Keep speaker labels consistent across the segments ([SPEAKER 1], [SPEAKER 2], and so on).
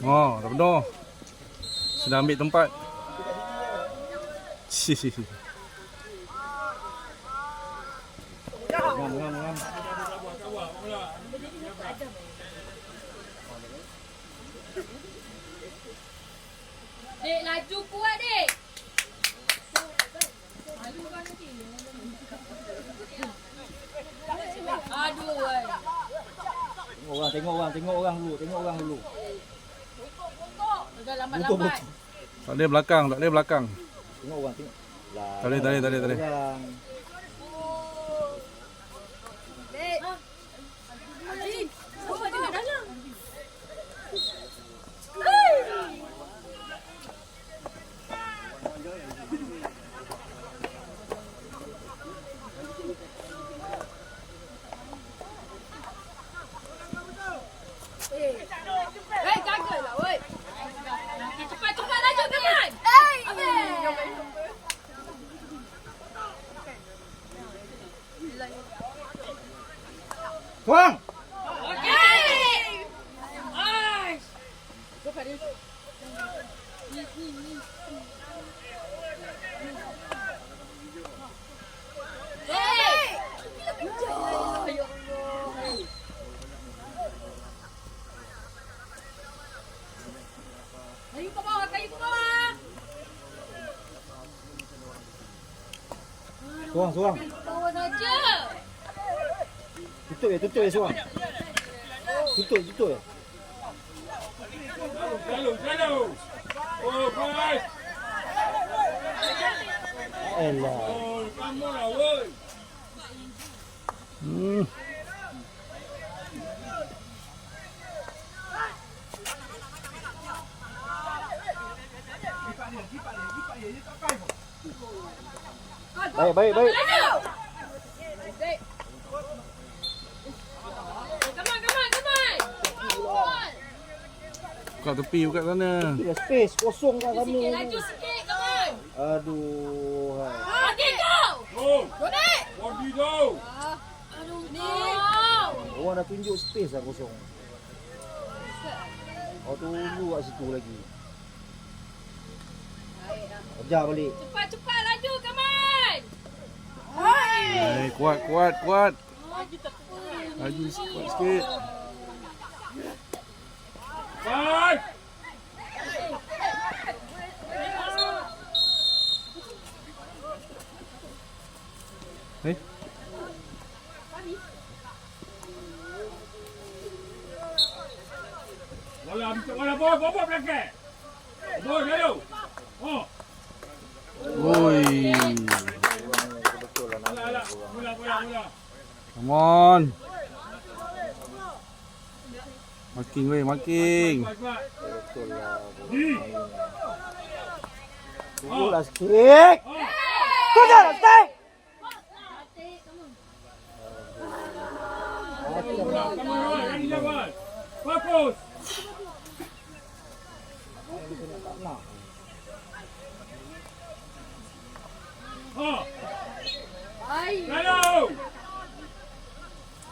[SPEAKER 1] Oh, dah penuh. Sudah ambil tempat.
[SPEAKER 2] Ngam.
[SPEAKER 3] Dek, laju kuat dek. Aduh.
[SPEAKER 2] Tengok orang dulu.
[SPEAKER 3] Dah lambat-lambat.
[SPEAKER 1] Tak boleh belakang.
[SPEAKER 2] Tengok orang.
[SPEAKER 1] Tak boleh.
[SPEAKER 3] Dek. Adik, kau tengok dalam. Jagalah woi. Cepat laju kawan.
[SPEAKER 2] Tuang.
[SPEAKER 3] Kayu ke bawah.
[SPEAKER 2] Suang.
[SPEAKER 3] Bawah saja.
[SPEAKER 2] Tutup ya Suang. Tutup ya.
[SPEAKER 4] Selalu. Oh, guys.
[SPEAKER 2] Elah.
[SPEAKER 4] Oh, kamu lah, woi.
[SPEAKER 2] Baik.
[SPEAKER 3] Come on.
[SPEAKER 1] Buka tepi, buka sana.
[SPEAKER 2] Space kosong kat sana.
[SPEAKER 3] Sikit laju sikit, come on.
[SPEAKER 2] Aduh.
[SPEAKER 3] Adik kau.
[SPEAKER 4] Oh,
[SPEAKER 3] Dek.
[SPEAKER 4] body tu.
[SPEAKER 3] Aduh, ni.
[SPEAKER 2] Orang dah tunjuk space dah kosong. Tunggu kat situ lagi. Ajar balik.
[SPEAKER 3] Cepat laju, come on.
[SPEAKER 1] Kuat. Laju sikit.
[SPEAKER 4] Five. Wala boy belakang. Boy lalu. Oh.
[SPEAKER 1] Oi.
[SPEAKER 4] Mula.
[SPEAKER 1] Come on. Marking.
[SPEAKER 2] Betul lah.
[SPEAKER 4] Di.
[SPEAKER 2] Tunggulah sikit. Tu jangan stay.
[SPEAKER 4] Fokus. Oh. Lalu.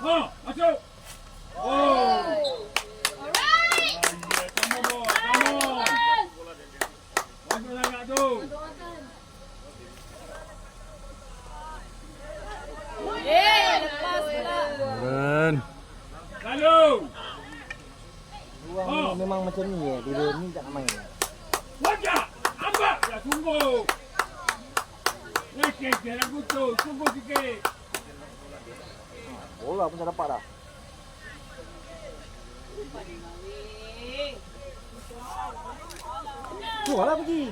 [SPEAKER 4] Oh, masuk. Oh.
[SPEAKER 3] Alright.
[SPEAKER 4] Come on. Masuk sangat tu.
[SPEAKER 3] Lepas pula.
[SPEAKER 1] Keren.
[SPEAKER 4] Lalu.
[SPEAKER 2] Orang ni memang macam ni bila ni tak main.
[SPEAKER 4] Wajah. Ambak. Ya, tunggu. Okey, aku tu. Tunggu sikit.
[SPEAKER 2] Bola pun tak dapat dah. Tu lah pergi.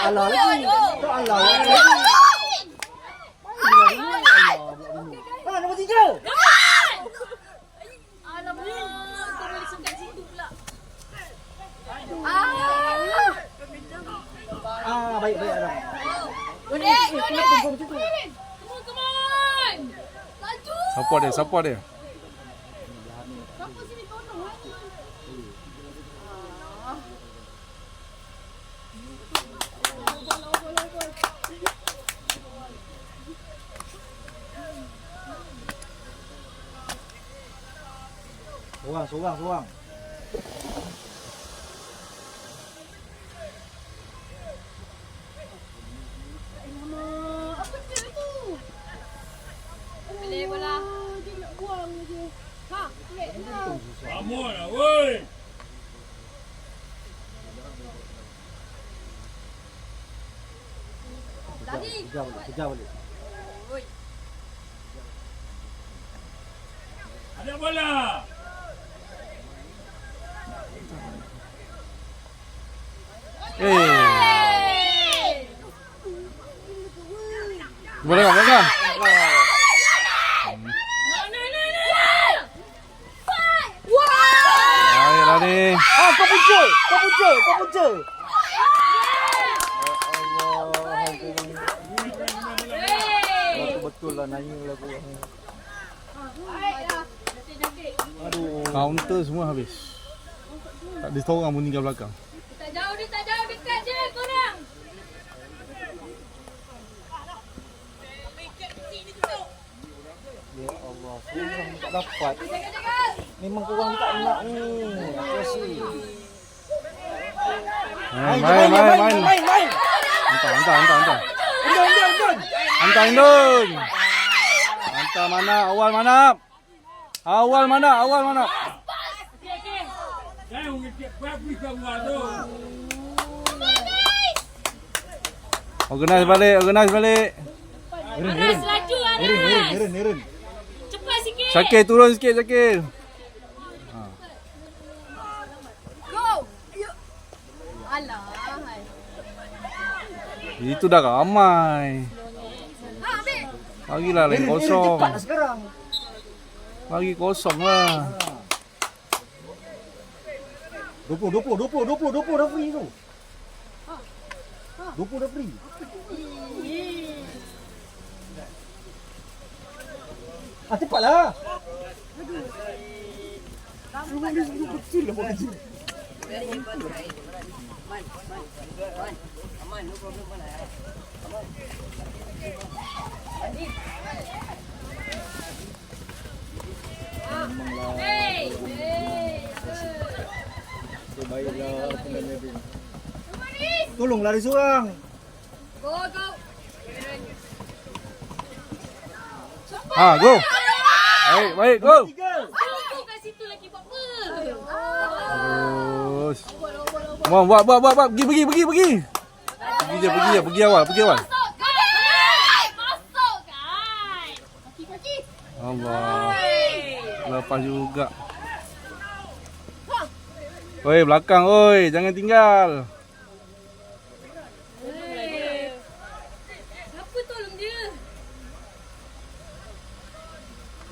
[SPEAKER 2] Alah lagi. Tu alah lagi. Mana nombor 3?
[SPEAKER 3] Alamak, kau boleh sengkat situ pula.
[SPEAKER 2] Baik Adam.
[SPEAKER 3] Dek. Come on. Laju.
[SPEAKER 1] Support dia.
[SPEAKER 3] Siapa sini tolong lagi.
[SPEAKER 2] Sorang.
[SPEAKER 3] Apa dia tu? Boleh bola. Dia nak buang je. Ha, boleh lah.
[SPEAKER 4] Come on lah, woi.
[SPEAKER 3] Lagi.
[SPEAKER 2] Kejar balik.
[SPEAKER 3] Oi.
[SPEAKER 4] Ada bola.
[SPEAKER 1] Boleh tak? Boleh tak? Baiklah ni.
[SPEAKER 2] Ah, kau punca. Betul lah nanya lah kau.
[SPEAKER 3] Baiklah. Cantik-cantik.
[SPEAKER 2] Aduh.
[SPEAKER 1] Counter semua habis. Tak ada seorang pun tinggal belakang.
[SPEAKER 3] Tak jauh dekat je korang.
[SPEAKER 2] Ya Allah, sorang tak dapat.
[SPEAKER 3] Jaga-jaga.
[SPEAKER 2] Memang korang tak nak ni. Kasih.
[SPEAKER 1] Main. Hantar.
[SPEAKER 2] Endon.
[SPEAKER 1] Hantar Indon. Hantar mana? Awal mana?
[SPEAKER 4] Jangan ngikut babi semua tu.
[SPEAKER 1] Organize balik.
[SPEAKER 3] Anas laju Anas.
[SPEAKER 2] Neren.
[SPEAKER 3] Cepat sikit.
[SPEAKER 1] Syakir turun sikit Syakir.
[SPEAKER 3] Go. Alah.
[SPEAKER 1] Itu dah ramai.
[SPEAKER 3] Ha, ambil.
[SPEAKER 1] Bagilah lain kosong.
[SPEAKER 2] Cepat sekarang.
[SPEAKER 1] Bagi kosong lah.
[SPEAKER 2] 20 dah free tu. 20 dah free. Cepatlah. Rumah dia sebelum kecil lah buat kecil.
[SPEAKER 3] Hey.
[SPEAKER 2] Baiklah penanya dia. Tolong lari seorang.
[SPEAKER 3] Go.
[SPEAKER 1] Go. Baik, go.
[SPEAKER 3] Aku kat situ lagi buat apa?
[SPEAKER 1] Terus. Come on, buat. Pergi. Pergi awal.
[SPEAKER 3] Masuk kan. Kaki.
[SPEAKER 1] Allah. Lepas juga. Oi, belakang oi, jangan tinggal.
[SPEAKER 3] Siapa tolong dia?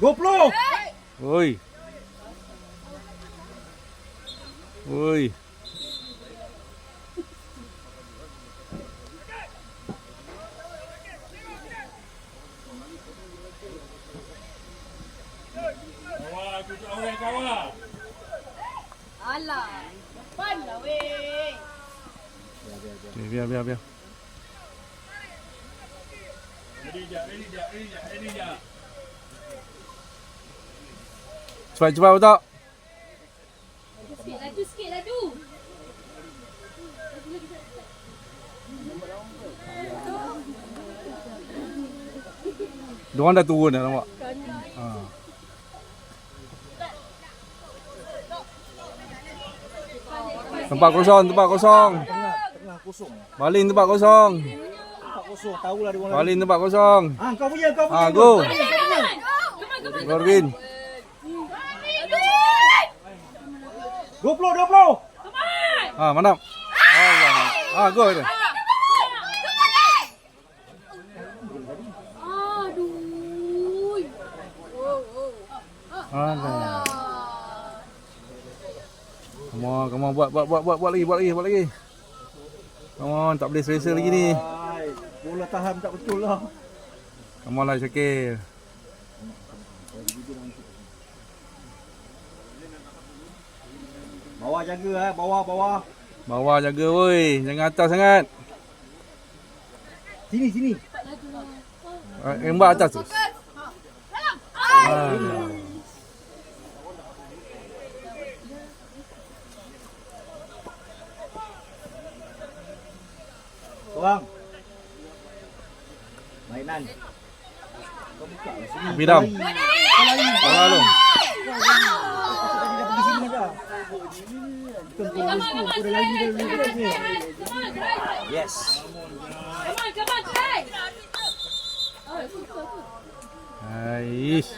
[SPEAKER 2] GoPro.
[SPEAKER 1] Oi.
[SPEAKER 4] Kawal, tutup orang kawal.
[SPEAKER 3] Alah. Depan lah weh.
[SPEAKER 1] Biar.
[SPEAKER 4] Ready jap.
[SPEAKER 1] Cepat betul.
[SPEAKER 3] Sikit laju.
[SPEAKER 1] Diorang dah turun dah nampak. Tempat kosong.
[SPEAKER 2] Tengah kosong.
[SPEAKER 1] Baling tempat kosong.
[SPEAKER 2] Tahulah dia orang.
[SPEAKER 1] Baling tempat kosong.
[SPEAKER 2] Kau punya.
[SPEAKER 1] Go.
[SPEAKER 3] Come on.
[SPEAKER 2] GoPro.
[SPEAKER 1] Mantap. Allah. Go.
[SPEAKER 3] Aduh.
[SPEAKER 1] Allah. Come on, buat lagi. Come on, tak boleh selesa lagi ni.
[SPEAKER 2] Bola tahan tak betul lah.
[SPEAKER 1] Come on lah Syakir.
[SPEAKER 2] Bawah jaga bawah.
[SPEAKER 1] Bawah jaga woi, jangan atas sangat.
[SPEAKER 2] Sini.
[SPEAKER 1] Embak atas tu. Tepi dam. Salah lu.
[SPEAKER 2] Pergi sini dah.
[SPEAKER 3] Come on, try.
[SPEAKER 2] Yes.
[SPEAKER 3] Come on, try. Oh, good.
[SPEAKER 1] Aish.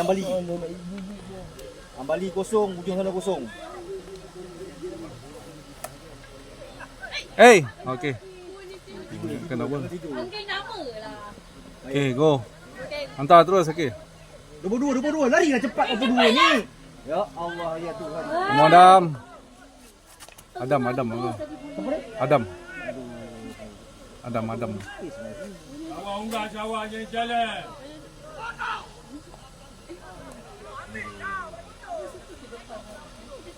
[SPEAKER 2] Ambali. Ambali kosong, hujung sana kosong.
[SPEAKER 1] Hey, okey. Kena bola.
[SPEAKER 3] Angin nama lah.
[SPEAKER 1] Okey, go. Hantar terus okey.
[SPEAKER 2] 22, larilah cepat 22 ni. Ya Allah, ya Tuhan.
[SPEAKER 1] Come on, Adam. Adam.
[SPEAKER 4] Awak unggah sawah je jalan.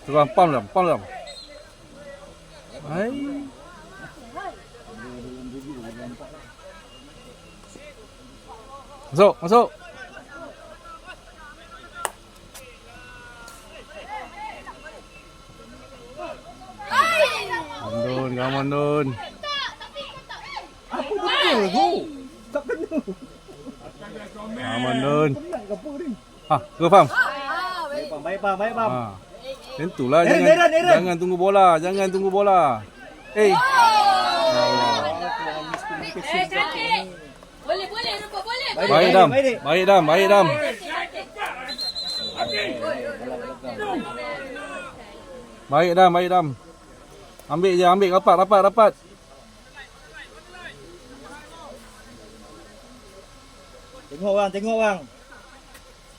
[SPEAKER 1] Terus pam dam. Hai. Masuk. Mandun.
[SPEAKER 2] Apa betul tu? Tak kena.
[SPEAKER 1] Mandun.
[SPEAKER 2] Penat ke apa ni?
[SPEAKER 1] Ha, go faham.
[SPEAKER 2] Baik pam.
[SPEAKER 1] Ha. Tentulah
[SPEAKER 2] Eren.
[SPEAKER 1] jangan tunggu bola. Eh.
[SPEAKER 3] Cantik. Boleh, rumput boleh.
[SPEAKER 1] Baik dam. Baik dam. Ambil rapat.
[SPEAKER 2] Tengok orang.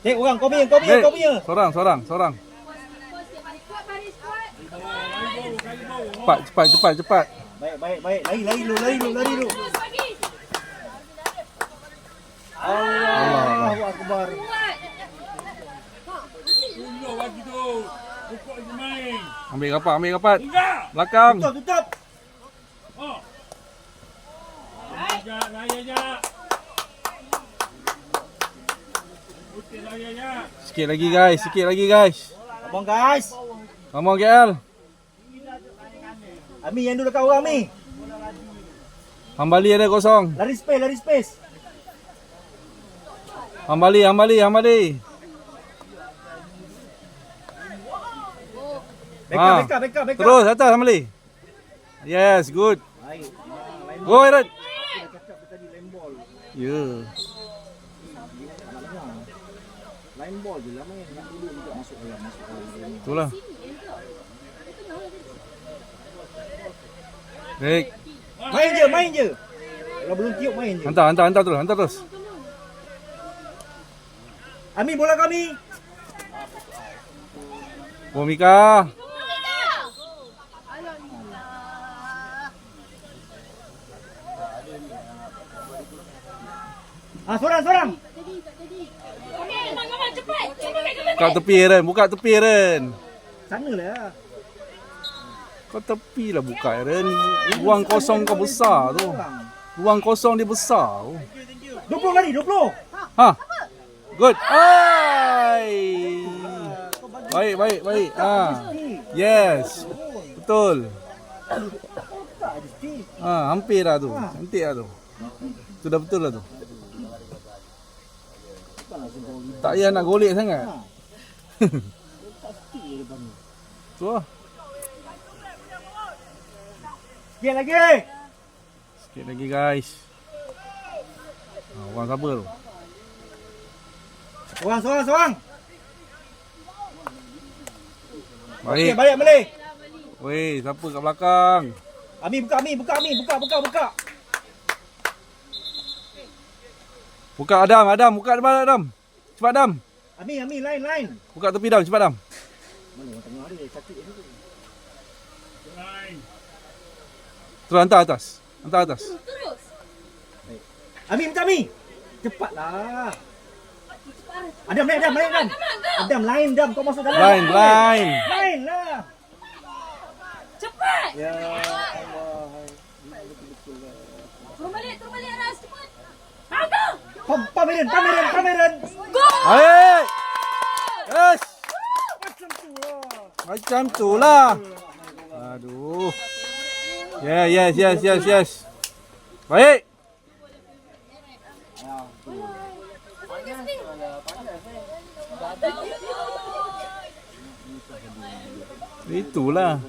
[SPEAKER 2] Cek orang kau punya.
[SPEAKER 1] Sorang. Cepat.
[SPEAKER 2] Baik. Lari lu. Allahu Akbar.
[SPEAKER 4] Tunjuk bagi tu. Pukul je main.
[SPEAKER 1] Ambil rapat.
[SPEAKER 4] Enggak.
[SPEAKER 1] Belakang.
[SPEAKER 2] Tutup.
[SPEAKER 4] Oh. Laya je. Putih laya je.
[SPEAKER 1] Sikit lagi guys.
[SPEAKER 2] Come on guys.
[SPEAKER 1] Come on KL.
[SPEAKER 2] Ami yang dulu dekat orang ni.
[SPEAKER 1] Hambali ada kosong.
[SPEAKER 2] Lari space.
[SPEAKER 1] Hambali.
[SPEAKER 2] Backup.
[SPEAKER 1] Terus atas Hambali. Yes, good.
[SPEAKER 2] Baik.
[SPEAKER 1] Go Aaron.
[SPEAKER 2] Cakap tadi line ball.
[SPEAKER 1] Ya.
[SPEAKER 2] Line ball je lah main. Nak dulu juga masuk dalam.
[SPEAKER 1] Itulah. Baik.
[SPEAKER 2] Main je. Kalau belum tiup main je.
[SPEAKER 1] Hantar terus.
[SPEAKER 2] Ami bola kami.
[SPEAKER 1] Komika.
[SPEAKER 2] Sorang.
[SPEAKER 3] Okey, come cepat.
[SPEAKER 1] Buka tepi Aaron.
[SPEAKER 2] Sana lah.
[SPEAKER 1] Kau tepi lah buka Aaron. Ruang kosong kau besar tu. Ruang kosong dia besar tu.
[SPEAKER 2] 20 lari, 20.
[SPEAKER 1] Ha. Good. Ai. Baik. Ha. Yes. Betul. Ha, hampir dah tu. Cantik dah tu. Tu dah betul dah tu. Tak payah nak golek sangat. Tu lah. Sikit lagi guys. Ha, orang siapa tu?
[SPEAKER 2] Sorang.
[SPEAKER 1] Baik.
[SPEAKER 2] Okey, balik Malay.
[SPEAKER 1] Weh, siapa kat belakang?
[SPEAKER 2] Ami buka.
[SPEAKER 1] Buka Adam. Buka depan Adam. Cepat Adam.
[SPEAKER 2] Ami line.
[SPEAKER 1] Buka tepi Adam, cepat Adam.
[SPEAKER 2] Mana orang tengah dia sakit ni.
[SPEAKER 4] Line.
[SPEAKER 1] Terus hantar atas.
[SPEAKER 3] Terus.
[SPEAKER 2] Ami. Cepatlah. Adam. Adam line. Kau masuk dalam.
[SPEAKER 1] Line.
[SPEAKER 2] Line lah.
[SPEAKER 3] Cepat.
[SPEAKER 2] Ya Allah.
[SPEAKER 3] Turun balik Aras cepat. Angkat.
[SPEAKER 2] Pameran.
[SPEAKER 3] Go.
[SPEAKER 1] Baik. Yes. Macam tu lah. Aduh. Yes. Baik. Itulah.